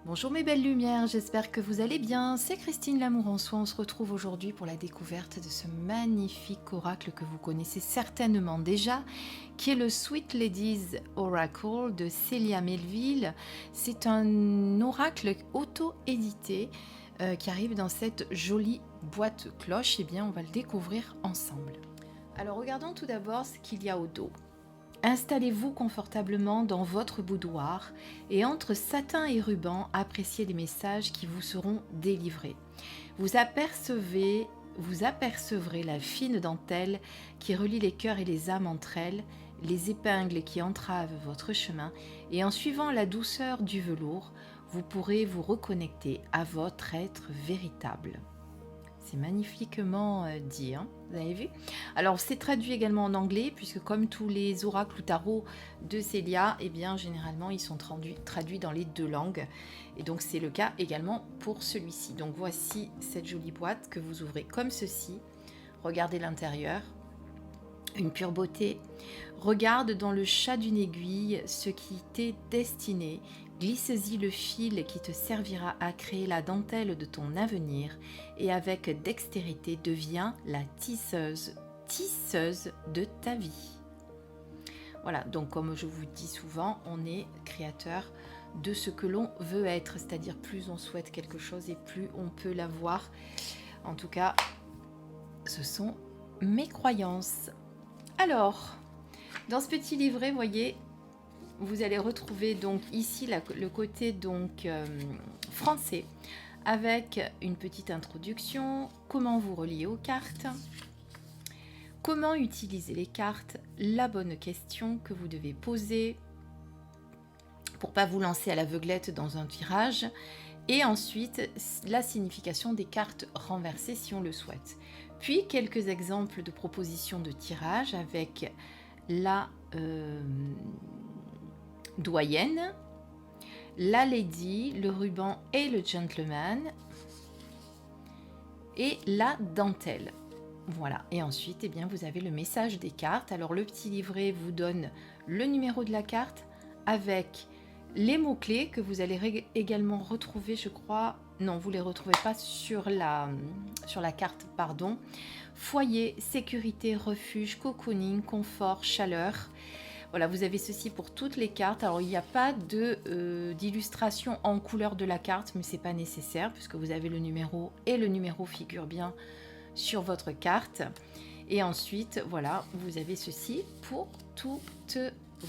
Bonjour mes belles lumières, j'espère que vous allez bien. C'est Christine L'Amour en Soi. On se retrouve aujourd'hui pour la découverte de ce magnifique oracle que vous connaissez certainement déjà, qui est le Sweet Ladies Oracle de Célia Melville. C'est un oracle auto-édité qui arrive dans cette jolie boîte cloche. Eh bien, on va le découvrir ensemble. Alors, regardons tout d'abord ce qu'il y a au dos. Installez-vous confortablement dans votre boudoir et entre satin et ruban, appréciez les messages qui vous seront délivrés. Vous apercevrez la fine dentelle qui relie les cœurs et les âmes entre elles, les épingles qui entravent votre chemin et en suivant la douceur du velours, vous pourrez vous reconnecter à votre être véritable. C'est magnifiquement dit, hein, vous avez vu? Alors, c'est traduit également en anglais, puisque comme tous les oracles ou tarots de Célia, eh bien, généralement, ils sont traduits dans les deux langues. Et donc, c'est le cas également pour celui-ci. Donc, voici cette jolie boîte que vous ouvrez comme ceci. Regardez l'intérieur. Une pure beauté. Regarde dans le chat d'une aiguille ce qui t'est destiné. Glisse-y le fil qui te servira à créer la dentelle de ton avenir et avec dextérité deviens la tisseuse de ta vie. Voilà, donc comme je vous dis souvent, on est créateur de ce que l'on veut être, c'est-à-dire plus on souhaite quelque chose et plus on peut l'avoir. En tout cas, ce sont mes croyances. Alors, dans ce petit livret, vous voyez, vous allez retrouver donc ici le côté donc français avec une petite introduction, comment vous relier aux cartes, comment utiliser les cartes, la bonne question que vous devez poser pour pas vous lancer à l'aveuglette dans un tirage, et ensuite la signification des cartes renversées si on le souhaite. Puis quelques exemples de propositions de tirage avec la doyenne, la lady, le ruban et le gentleman et la dentelle. Voilà, et ensuite eh bien, vous avez le message des cartes. Alors le petit livret vous donne le numéro de la carte avec les mots-clés que vous allez également retrouver, je crois, non, vous ne les retrouvez pas sur la carte, pardon. Foyer, sécurité, refuge, cocooning, confort, chaleur. Voilà, vous avez ceci pour toutes les cartes. Alors, il n'y a pas d'illustration en couleur de la carte, mais ce n'est pas nécessaire puisque vous avez le numéro et le numéro figure bien sur votre carte. Et ensuite, voilà, vous avez ceci pour toutes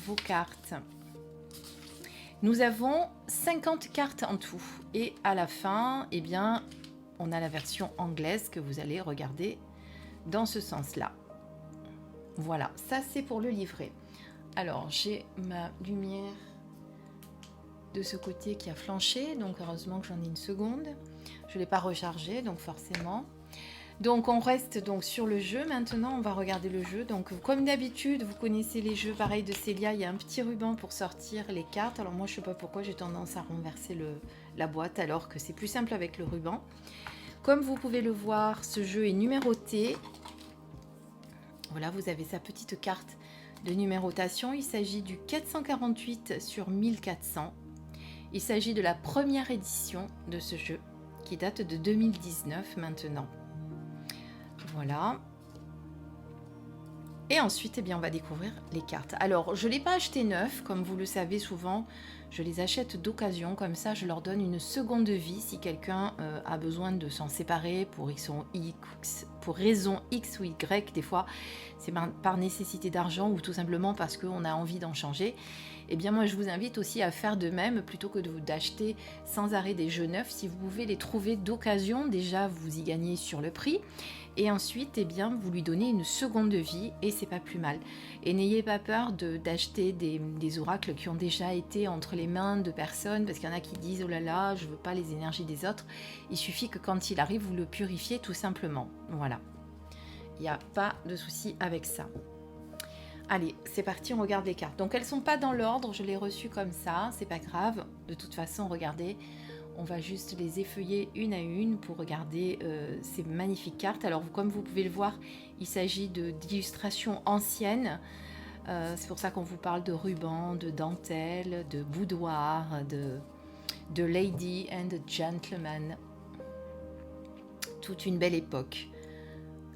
vos cartes. Nous avons 50 cartes en tout. Et à la fin, eh bien, on a la version anglaise que vous allez regarder dans ce sens-là. Voilà, ça c'est pour le livret. Alors, j'ai ma lumière de ce côté qui a flanché, donc heureusement que j'en ai une seconde. Je ne l'ai pas rechargé, donc forcément. Donc, on reste donc sur le jeu. Maintenant, on va regarder le jeu. Donc, comme d'habitude, vous connaissez les jeux pareils de Célia. Il y a un petit ruban pour sortir les cartes. Alors, moi, je ne sais pas pourquoi j'ai tendance à renverser la boîte alors que c'est plus simple avec le ruban. Comme vous pouvez le voir, ce jeu est numéroté. Voilà, vous avez sa petite carte de numérotation. Il s'agit du 448 sur 1400. Il s'agit de la première édition de ce jeu qui date de 2019 maintenant. Voilà. Et ensuite, eh bien, on va découvrir les cartes. Alors, je ne l'ai pas acheté neuf, comme vous le savez souvent. Je les achète d'occasion, comme ça je leur donne une seconde vie si quelqu'un a besoin de s'en séparer pour raison X ou Y. Des fois, c'est par nécessité d'argent ou tout simplement parce qu'on a envie d'en changer. Eh bien, moi, je vous invite aussi à faire de même plutôt que d'acheter sans arrêt des jeux neufs. Si vous pouvez les trouver d'occasion, déjà, vous y gagnez sur le prix. Et ensuite, eh bien, vous lui donnez une seconde vie et c'est pas plus mal. Et n'ayez pas peur d'acheter des oracles qui ont déjà été entre les mains de personnes, parce qu'il y en a qui disent « Oh là là, je veux pas les énergies des autres ». Il suffit que quand il arrive, vous le purifiez tout simplement. Voilà. Il n'y a pas de souci avec ça. Allez, c'est parti, on regarde les cartes. Donc elles sont pas dans l'ordre, je les reçues comme ça, c'est pas grave. De toute façon, regardez, on va juste les effeuiller une à une pour regarder ces magnifiques cartes. Alors comme vous pouvez le voir, il s'agit d'illustrations anciennes. C'est pour ça qu'on vous parle de rubans, de dentelles, de boudoir, de lady and gentleman. Toute une belle époque.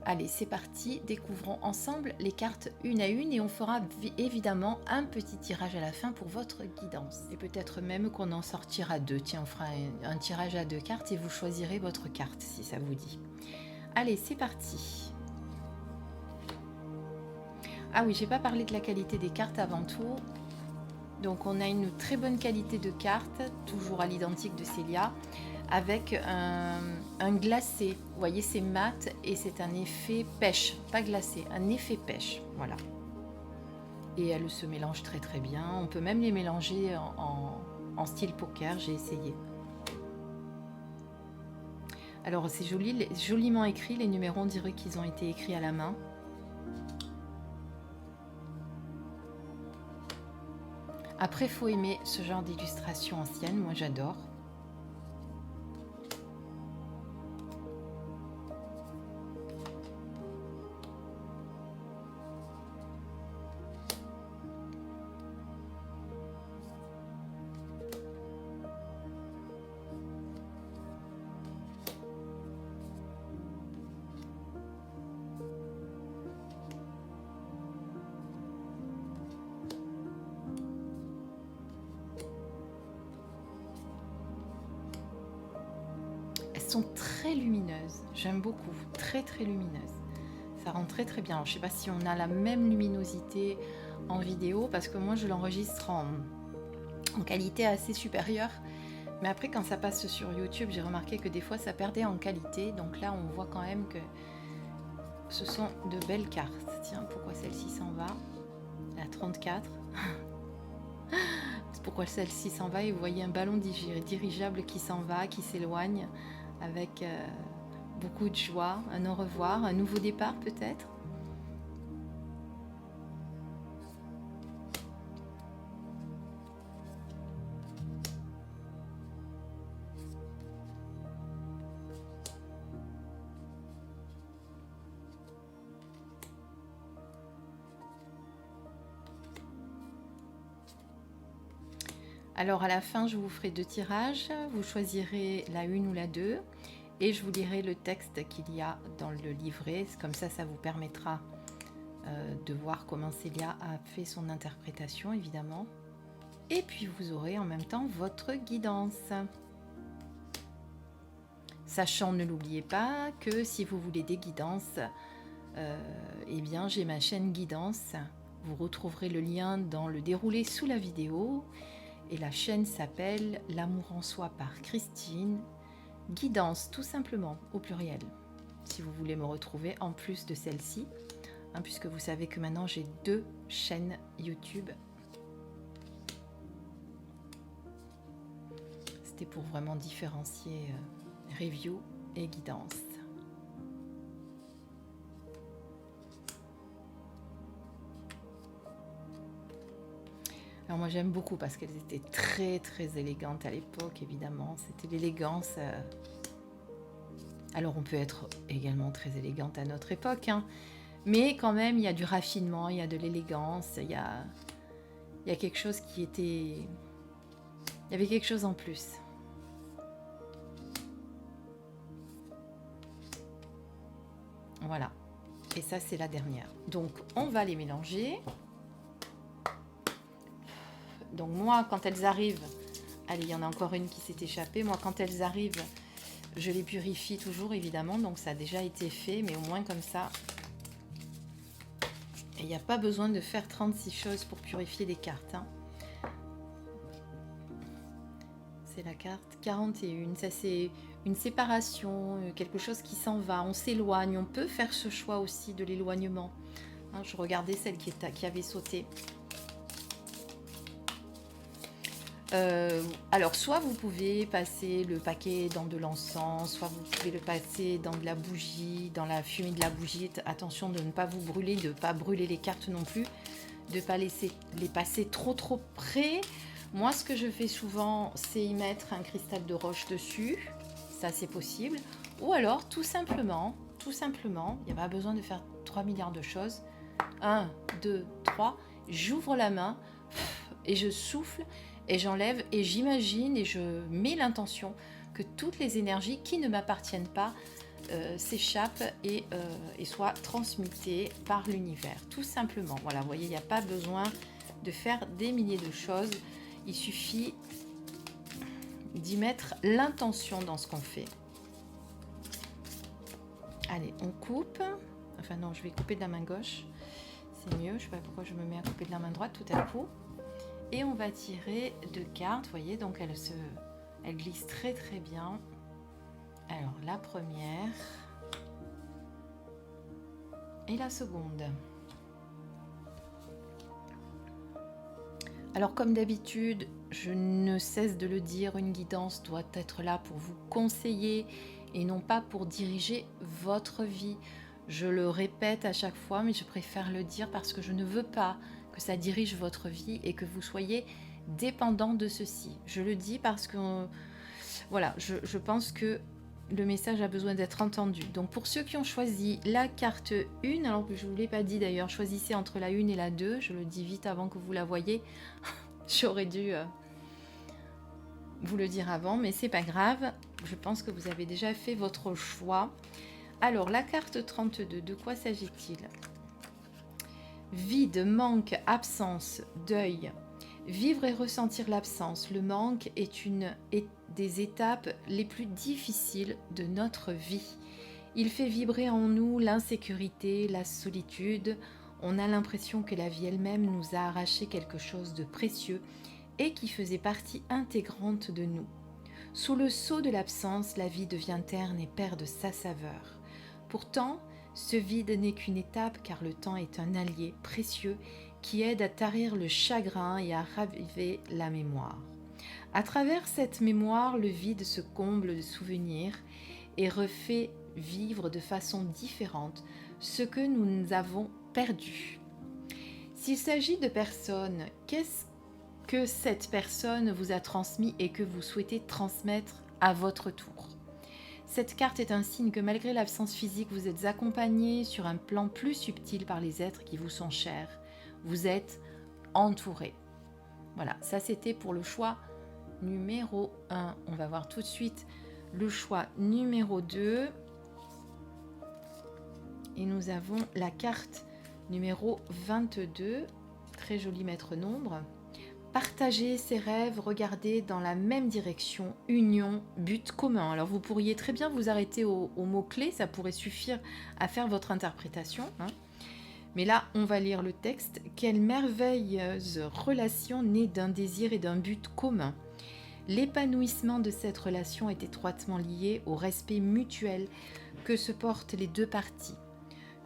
Allez, c'est parti, découvrons ensemble les cartes une à une et on fera évidemment un petit tirage à la fin pour votre guidance. Et peut-être même qu'on en sortira deux. Tiens, on fera un tirage à 2 cartes et vous choisirez votre carte si ça vous dit. Allez, c'est parti. Ah oui, j'ai pas parlé de la qualité des cartes avant tout. Donc on a une très bonne qualité de cartes, toujours à l'identique de Célia, avec un glacé. Vous voyez, c'est mat et c'est un effet pêche, pas glacé, un effet pêche, voilà. Et elles se mélangent très très bien. On peut même les mélanger en style poker, j'ai essayé. Alors c'est joli, joliment écrit, les numéros on dirait qu'ils ont été écrits à la main. Après, il faut aimer ce genre d'illustration ancienne, moi j'adore. Elles sont très lumineuses, j'aime beaucoup, très très lumineuses. Ça rend très très bien. Alors, je ne sais pas si on a la même luminosité en vidéo parce que moi je l'enregistre en qualité assez supérieure. Mais après quand ça passe sur YouTube, j'ai remarqué que des fois ça perdait en qualité. Donc là on voit quand même que ce sont de belles cartes. Tiens, pourquoi celle-ci s'en va? La 34. Pourquoi celle-ci s'en va? Et vous voyez un ballon dirigeable qui s'en va, qui s'éloigne avec beaucoup de joie, un au revoir, un nouveau départ peut-être. Alors à la fin, je vous ferai 2 tirages, vous choisirez la 1 ou la 2 et je vous lirai le texte qu'il y a dans le livret. Comme ça vous permettra de voir comment Célia a fait son interprétation évidemment. Et puis vous aurez en même temps votre guidance. Sachant, ne l'oubliez pas, que si vous voulez des guidances, eh bien j'ai ma chaîne guidance. Vous retrouverez le lien dans le déroulé sous la vidéo. Et la chaîne s'appelle L'amour en soi par Christine. Guidance, tout simplement, au pluriel. Si vous voulez me retrouver en plus de celle-ci, hein, puisque vous savez que maintenant j'ai 2 chaînes YouTube. C'était pour vraiment différencier review et guidance. Alors moi j'aime beaucoup parce qu'elles étaient très très élégantes à l'époque, évidemment. C'était l'élégance. Alors on peut être également très élégante à notre époque, hein. Mais quand même il y a du raffinement, il y a de l'élégance, il y a quelque chose qui était... Il y avait quelque chose en plus. Voilà. Et ça c'est la dernière. Donc on va les mélanger. Donc moi, quand elles arrivent, allez, il y en a encore une qui s'est échappée. Moi, quand elles arrivent, je les purifie toujours, évidemment. Donc ça a déjà été fait, mais au moins comme ça, il n'y a pas besoin de faire 36 choses pour purifier les cartes, hein. C'est la carte 41. Ça, c'est une séparation, quelque chose qui s'en va. On s'éloigne. On peut faire ce choix aussi de l'éloignement, hein. Je regardais celle qui avait sauté. Alors soit vous pouvez passer le paquet dans de l'encens, soit vous pouvez le passer dans de la bougie, dans la fumée de la bougie. Attention de ne pas vous brûler, de ne pas brûler les cartes non plus. de ne pas laisser les passer trop près. Moi, ce que je fais souvent, c'est y mettre un cristal de roche dessus. Ça, c'est possible. Ou alors, tout simplement, il n'y a pas besoin de faire 3 milliards de choses. 1, 2, 3, j'ouvre la main et je souffle et j'enlève et j'imagine et je mets l'intention que toutes les énergies qui ne m'appartiennent pas s'échappent et soient transmutées par l'univers. Tout simplement. Voilà, vous voyez, il n'y a pas besoin de faire des milliers de choses. Il suffit d'y mettre l'intention dans ce qu'on fait. Allez, on coupe. Enfin non, je vais couper de la main gauche. C'est mieux. Je ne sais pas pourquoi je me mets à couper de la main droite tout à coup. Et on va tirer 2 cartes. Vous voyez, donc elle glisse très bien. Alors, la première et la seconde. Alors, comme d'habitude, je ne cesse de le dire, une guidance doit être là pour vous conseiller et non pas pour diriger votre vie. Je le répète à chaque fois, mais je préfère le dire parce que je ne veux pas que ça dirige votre vie et que vous soyez dépendant de ceci. Je le dis parce que, voilà, je pense que le message a besoin d'être entendu. Donc, pour ceux qui ont choisi la carte 1, alors que je ne vous l'ai pas dit d'ailleurs, choisissez entre la 1 et la 2. Je le dis vite avant que vous la voyez. J'aurais dû vous le dire avant, mais c'est pas grave. Je pense que vous avez déjà fait votre choix. Alors, la carte 32, de quoi s'agit-il? Vide, manque, absence, deuil. Vivre et ressentir l'absence, le manque est une des étapes les plus difficiles de notre vie. Il fait vibrer en nous l'insécurité, la solitude. On a l'impression que la vie elle-même nous a arraché quelque chose de précieux et qui faisait partie intégrante de nous. Sous le sceau de l'absence, la vie devient terne et perd de sa saveur. Pourtant, ce vide n'est qu'une étape car le temps est un allié précieux qui aide à tarir le chagrin et à raviver la mémoire. À travers cette mémoire, le vide se comble de souvenirs et refait vivre de façon différente ce que nous avons perdu. S'il s'agit de personnes, qu'est-ce que cette personne vous a transmis et que vous souhaitez transmettre à votre tour? Cette carte est un signe que malgré l'absence physique, vous êtes accompagné sur un plan plus subtil par les êtres qui vous sont chers. Vous êtes entouré. Voilà, ça c'était pour le choix numéro 1. On va voir tout de suite le choix numéro 2. Et nous avons la carte numéro 22. Très joli maître nombre. Partager ses rêves, regarder dans la même direction, union, but commun. Alors vous pourriez très bien vous arrêter au mot-clé, ça pourrait suffire à faire votre interprétation. Mais là, on va lire le texte. Quelle merveilleuse relation née d'un désir et d'un but commun. L'épanouissement de cette relation est étroitement lié au respect mutuel que se portent les deux parties.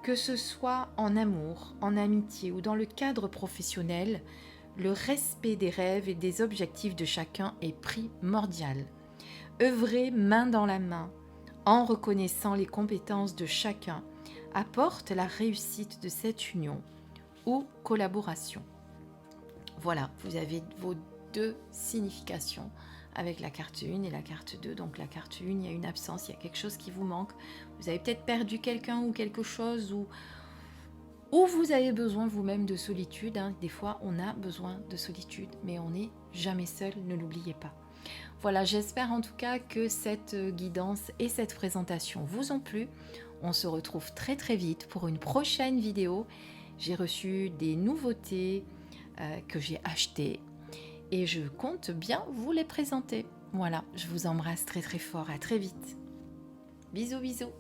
Que ce soit en amour, en amitié ou dans le cadre professionnel, le respect des rêves et des objectifs de chacun est primordial. Œuvrer main dans la main, en reconnaissant les compétences de chacun, apporte la réussite de cette union ou collaboration. Voilà, vous avez vos 2 significations avec la carte 1 et la carte 2. Donc la carte 1, il y a une absence, il y a quelque chose qui vous manque. Vous avez peut-être perdu quelqu'un ou quelque chose ou vous avez besoin vous-même de solitude. Des fois, on a besoin de solitude, mais on n'est jamais seul, ne l'oubliez pas. Voilà, j'espère en tout cas que cette guidance et cette présentation vous ont plu. On se retrouve très vite pour une prochaine vidéo. J'ai reçu des nouveautés que j'ai achetées et je compte bien vous les présenter. Voilà, je vous embrasse très fort, à très vite. Bisous.